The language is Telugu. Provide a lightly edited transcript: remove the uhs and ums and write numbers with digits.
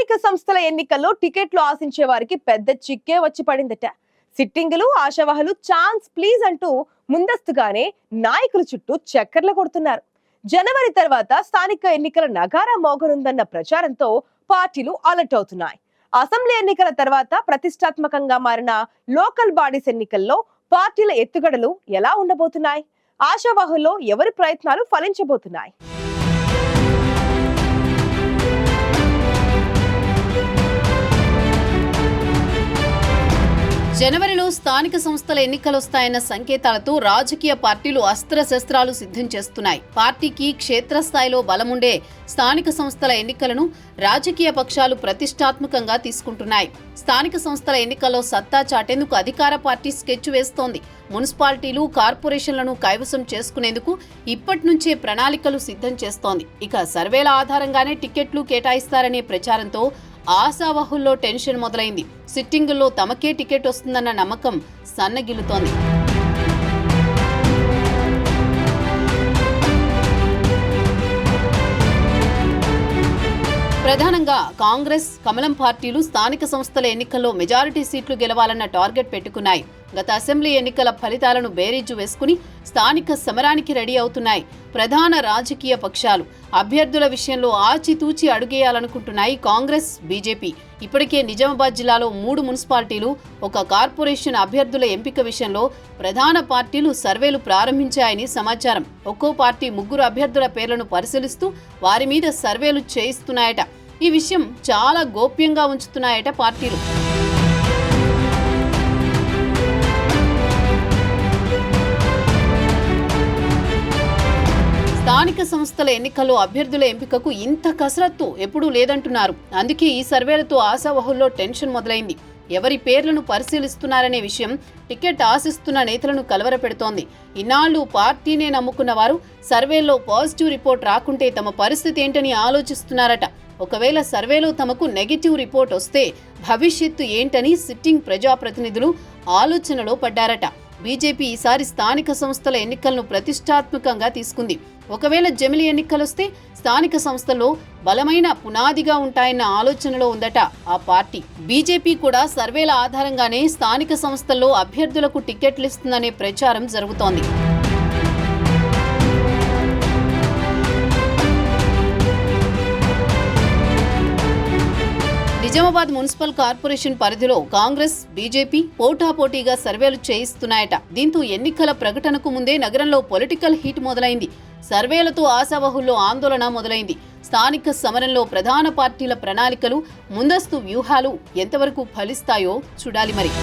స్థానిక సంస్థల ఎన్నికల్లో టికెట్లు ఆశించే వారికి పెద్ద చిక్కే వచ్చి పడిందట. సిట్టింగులు, ఆశావహులు ఛాన్స్ ప్లీజ్ అంటూ ముందస్తుగానే నాయకుల చుట్టూ చక్కర్లు కొడుతున్నారు. జనవరి తర్వాత స్థానిక ఎన్నికల నగారా మోగనుందన్న ప్రచారంతో పార్టీలు అలర్ట్ అవుతున్నాయి. అసెంబ్లీ ఎన్నికల తర్వాత ప్రతిష్టాత్మకంగా మారిన లోకల్ బాడీస్ ఎన్నికల్లో పార్టీల ఎత్తుగడలు ఎలా ఉండబోతున్నాయి? ఆశావహుల్లో ఎవరి ప్రయత్నాలు ఫలించబోతున్నాయి? జనవరిలో స్థానిక సంస్థల ఎన్నికలొస్తాయన్న సంకేతాలతో రాజకీయ పార్టీలు అస్త్రశస్త్రాలు సిద్ధం చేస్తున్నాయి. పార్టీకి క్షేత్రస్థాయిలో బలముండే స్థానిక సంస్థల ఎన్నికలను రాజకీయ పక్షాలు ప్రతిష్టాత్మకంగా తీసుకుంటున్నాయి. స్థానిక సంస్థల ఎన్నికల్లో సత్తా చాటేందుకు అధికార పార్టీ స్కెచ్ వేస్తోంది. మున్సిపాలిటీలు, కార్పొరేషన్లను కైవసం చేసుకునేందుకు ఇప్పటి నుంచే ప్రణాళికలు సిద్ధం చేస్తోంది. ఇక సర్వేల ఆధారంగానే టికెట్లు కేటాయిస్తారనే ప్రచారంతో ఆశావహుల్లో టెన్షన్ మొదలైంది. సిట్టింగుల్లో తమకే టికెట్ వస్తుందన్న నమ్మకం సన్నగిల్లుతోంది. ప్రధానంగా కాంగ్రెస్, కమలం పార్టీలు స్థానిక సంస్థల ఎన్నికల్లో మెజారిటీ సీట్లు గెలవాలన్న టార్గెట్ పెట్టుకున్నాయి. గత అసెంబ్లీ ఎన్నికల ఫలితాలను బేరీజు వేసుకుని స్థానిక సమరానికి రెడీ అవుతున్నాయి. ప్రధాన రాజకీయ పక్షాలు అభ్యర్థుల విషయంలో ఆచితూచి అడుగేయాలనుకుంటున్నాయి. కాంగ్రెస్, బీజేపీ ఇప్పటికే నిజామాబాద్ జిల్లాలో 3 మున్సిపాలిటీలు, 1 కార్పొరేషన్ అభ్యర్థుల ఎంపిక విషయంలో ప్రధాన పార్టీలు సర్వేలు ప్రారంభించాయని సమాచారం. ఒక్కో పార్టీ 3 అభ్యర్థుల పేర్లను పరిశీలిస్తూ వారి మీద సర్వేలు చేయిస్తున్నాయట. ఈ విషయం చాలా గోప్యంగా ఉంచుతున్నాయట పార్టీలు. స్థానిక సంస్థల ఎన్నికల్లో అభ్యర్థుల ఎంపికకు ఇంత కసరత్తు ఎప్పుడూ లేదంటున్నారు. అందుకే ఈ సర్వేలతో ఆశావహుల్లో టెన్షన్ మొదలైంది. ఎవరి పేర్లను పరిశీలిస్తున్నారనే విషయం టికెట్ ఆశిస్తున్న నేతలను కలవరపెడుతోంది. ఇన్నాళ్లు పార్టీనే నమ్ముకున్న వారు సర్వేల్లో పాజిటివ్ రిపోర్ట్ రాకుంటే తమ పరిస్థితి ఏంటని ఆలోచిస్తున్నారట. ఒకవేళ సర్వేలో తమకు నెగిటివ్ రిపోర్ట్ వస్తే భవిష్యత్తు ఏంటని సిట్టింగ్ ప్రజాప్రతినిధులు ఆలోచనలో పడ్డారట. బీజేపీ ఈసారి స్థానిక సంస్థల ఎన్నికలను ప్రతిష్టాత్మకంగా తీసుకుంది. ఒకవేళ జమిలీ ఎన్నికలొస్తే స్థానిక సంస్థల్లో బలమైన పునాదిగా ఉంటాయన్న ఆలోచనలో ఉందట ఆ పార్టీ. బీజేపీ కూడా సర్వేల ఆధారంగానే స్థానిక సంస్థల్లో అభ్యర్థులకు టికెట్లు ఇస్తుందనే ప్రచారం జరుగుతోంది. నిజామాబాద్ మున్సిపల్ కార్పొరేషన్ పరిధిలో కాంగ్రెస్, బీజేపీ పోటాపోటీగా సర్వేలు చేయిస్తున్నాయట. దీంతో ఎన్నికల ప్రకటనకు ముందే నగరంలో పొలిటికల్ హీట్ మొదలైంది. సర్వేలతో ఆశావహుల్లో ఆందోళన మొదలైంది. స్థానిక సమరంలో ప్రధాన పార్టీల ప్రణాళికలు, ముందస్తు వ్యూహాలు ఎంతవరకు ఫలిస్తాయో చూడాలి మరి.